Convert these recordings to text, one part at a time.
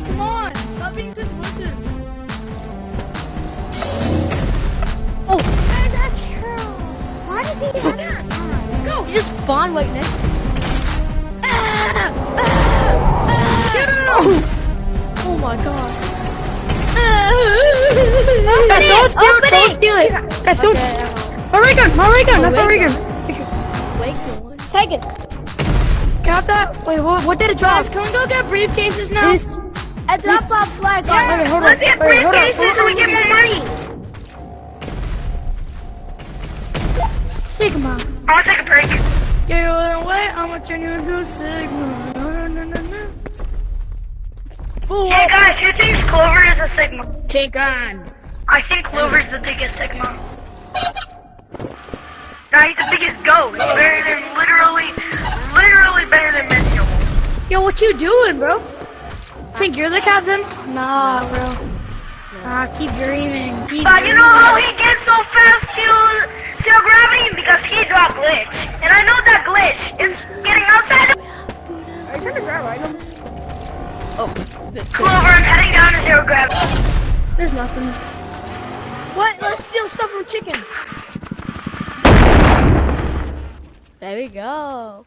guys, come on! Stop being so impulsive. Oh, that's true. Why does he have that? Go! You just spawned right next to me. Get him! Oh my god. Guys, don't steal it. Guys, don't. My ray gun, that's my ray gun. Wait, one. Take it. Got that? Wait, what did it drop? Guys, can we go get briefcases now? This. I dropped off flag. Yeah, hold on. let's get briefcases so we get more money. Sigma. I want to take a break. Yeah, wait, I'm gonna turn you into a Sigma. No. Hey guys, who thinks Clover is a Sigma? Take on. I think Clover's the biggest Sigma. Nah, he's the biggest goat. He's better than, literally better than Mental. Yo, what you doing, bro? Think you're the captain? Nah, bro. Nah, keep dreaming. But you know how he gets so fast to zero gravity? Because he got glitch. And I know that glitch is getting outside. Are you trying to grab items? Oh. Clover, I'm heading down to zero gravity. There's nothing. What? Let's steal stuff from chicken. There we go.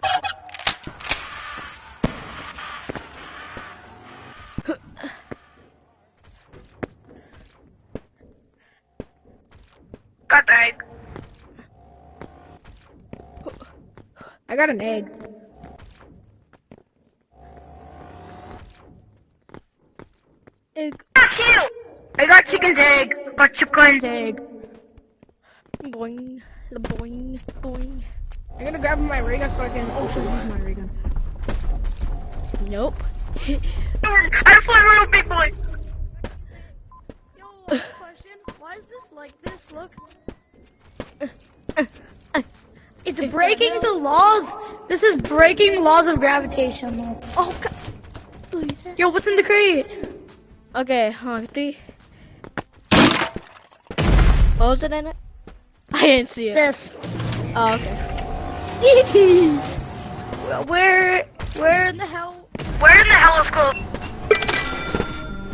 Got the egg. I got an egg. Egg. Not you! I got chicken's egg. Got chicken's egg. Boing. Boing. Boing. I'm gonna grab my ray gun so I can also use my ray gun. Nope. I play little big boy. Yo, question. Why is this like this? Look. It's breaking the laws. This is breaking the laws of gravitation. Oh, God. Please. Yo, what's in the crate? Okay, 3. What was it in it? I didn't see it. This. Oh, okay. Where in the hell? Where in the hell is Clover?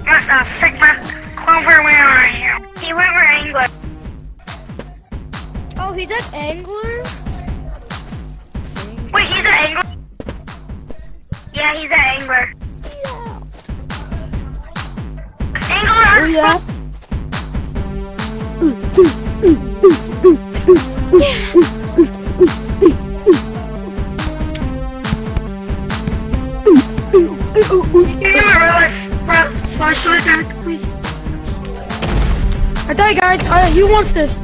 That's a Sigma. Clover, where are you? He went for Angler. Oh, he's at Angler? Wait, he's an Angler? Yeah, he's an Angler. Angler, Oh, yeah. Give me my flashlight back, please. I die, guys. Who wants this?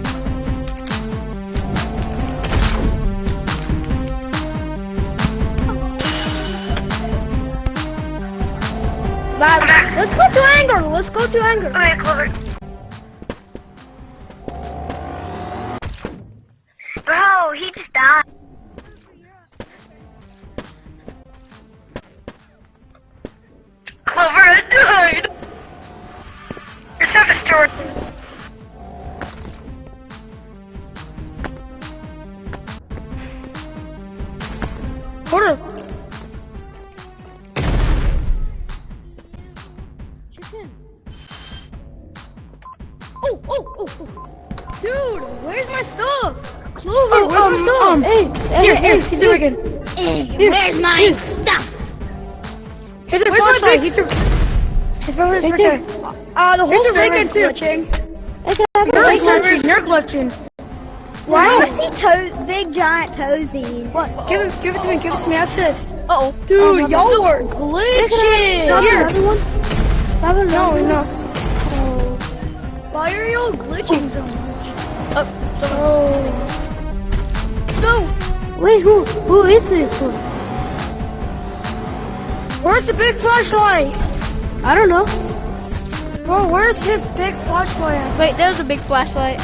Let's go to Anger. Let's go to Anger. Okay, Clover. Bro, he just died. Clover, I died. Your stuff is stored. Hold on. Chicken. Oh. Dude, where's my stuff? Clover, where's my stuff? Here, he's the ray gun. Where's my stuff? Here's the Where's my flashlight. big- His flashlight's right there. The whole Here's the ray server's gun, too. glitching. You're glitching. Why do I see big giant toesies? What? Give it to me. That's this. Uh-oh. Dude, y'all are glitching. Here. No. Why are y'all glitching so much? No. Wait, who is this? Where's the big flashlight? I don't know. Bro, where's his big flashlight at? Wait, there's a big flashlight.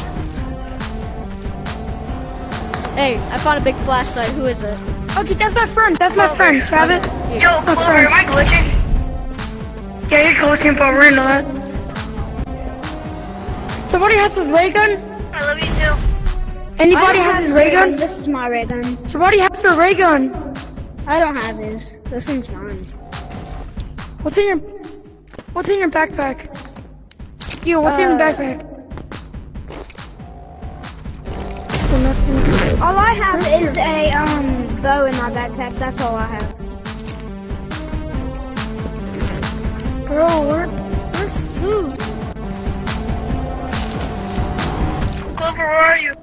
Hey, I found a big flashlight. Who is it? Okay, that's my friend. Have it? Yo, Clover, am I glitching? Yeah, you're glitching, but we're not. Somebody has his ray gun? I love you too. Anybody has his ray gun? This is my ray gun. Somebody has their ray gun. I don't have his. This one's mine. What's in your... What's in your backpack? Yo, what's in your backpack? Oh, nothing. All I have is a bow in my backpack. That's all I have. Bro, where's food? Clover, where are you?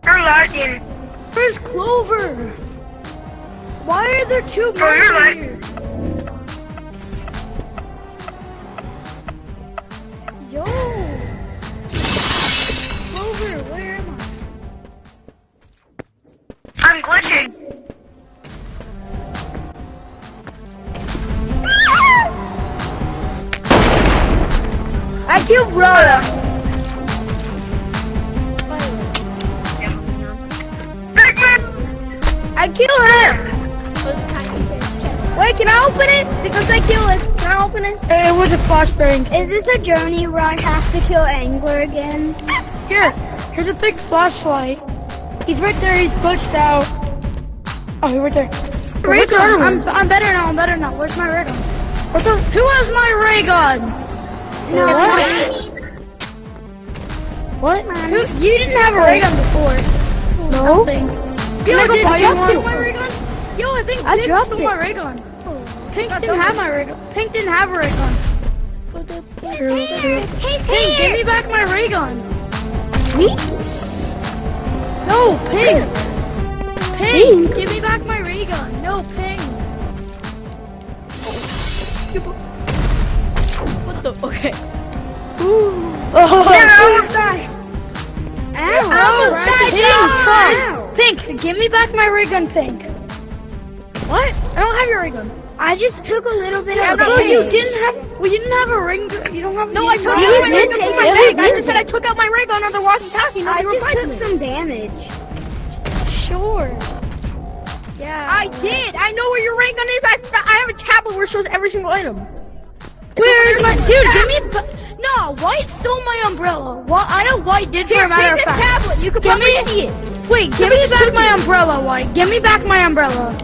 You're lagging. Where's Clover? Why are there two Bro, you're guys lagging. here? Yo! Clover, where am I? I'm glitching. I killed Rhoda. I killed her. Wait, can I open it? Because I killed it. Can I open it? Hey, it was a flashbang. Is this a journey where I have to kill Angler again? Here's a big flashlight. He's right there, he's glitched out. Oh, he's right there. Where's the other one? I'm better now. I'm better now. Where's my ray gun? Who has my ray gun? No. What? You didn't have a ray gun before. No. Yo, I go did buy you Pink one? steal my ray gun? Yo, I think I Pink dropped stole it. my ray gun. Pink didn't have my ray gun. Pink didn't have a ray gun. True. Pink, give me back my ray gun. Me? No, Pink. Pink, give me back my ray gun. No, Pink. What the? Okay. Oh, I almost died. Pink, give me back my ray gun, Pink. What? I don't have your ray gun. I just took a little bit of No, damage. you didn't have. We didn't have a ring. You don't have. No, I took out You my did ray gun take from my it. bag. I You just said I took out my ray gun on the walkie-talkie. I Nobody just replied to took me. some damage. Sure. Yeah. I did. I know where your ray gun is. I have a tablet where it shows every single item. Where is my dude? Give me. No, White stole my umbrella. What? I know White did for Here, a matter of take this fact. tablet. You can Give probably me- see it. Wait, give me back my umbrella, White. Give me back my umbrella.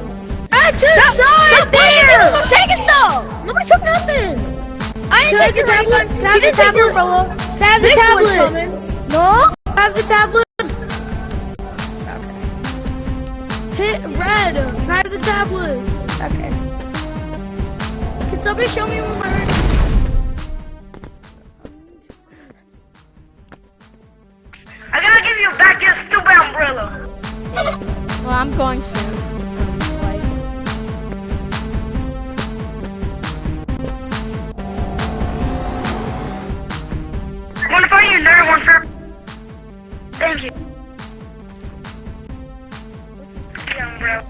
I just saw it there. Take it though. Nobody took nothing. I didn't take the tablet. Have the tablet. Have the Big boy's tablet. coming. No. Have the tablet. Hit red. Can I have the tablet? Okay. Can somebody show me where my red? I gotta give you back your stupid umbrella. Well, I'm going soon. I'm gonna find you another one for. Thank you. The umbrella.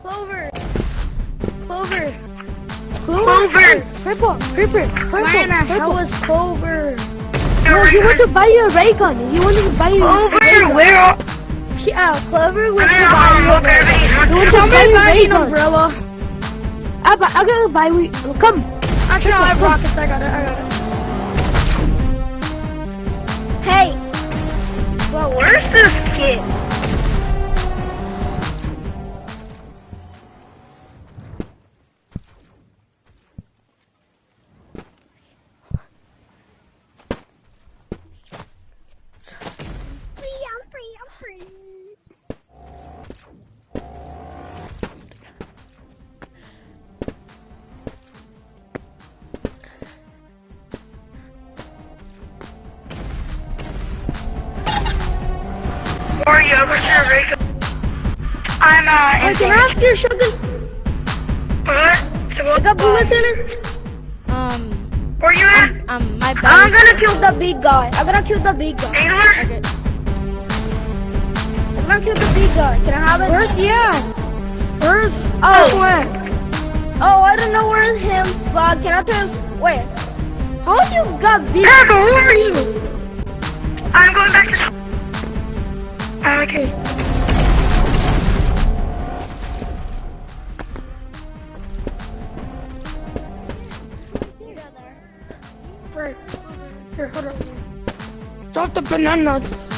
Clover. Clover. Clover. Purple. Diana, how was Clover? No, he wanted to buy you a ray gun. He wanted to buy you a Clover, ray gun. where are Yeah, Clover went I'm to in buy a you look at You want me. to Tell me buy to you a buy ray an gun. umbrella. I'm gonna buy you. Come. Actually, no, I have rockets. I got it. Hey, Well, where's this kid? I'm free. Where are you? Where's your ray gun? I'm Wait, can I ask you something? What? I got bullets in it. Where you at? My I'm gonna kill the big guy. I'm gonna kill the big guy. Angler? Okay. I'm gonna kill the big guy. Can I have it? Where's he at? Where's? Oh. Where? Oh, I don't know where him. But can I turn? Wait. How you got big? Purple, where are you? I'm going back to. Okay. Clover. Here, hold on. Drop the bananas.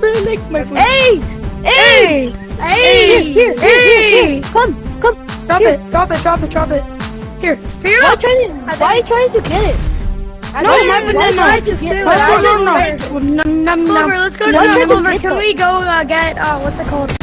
Really like my food. Hey! Hey! Hey! Here, Hey! Come. Drop it. Here. Here you Why go. are you trying to get it? No, my banana. I just get do it. My I just banana. wait. Nom, nom, nom. Clover, let's go Why to did you Clover. get Can that? we go get what's it called?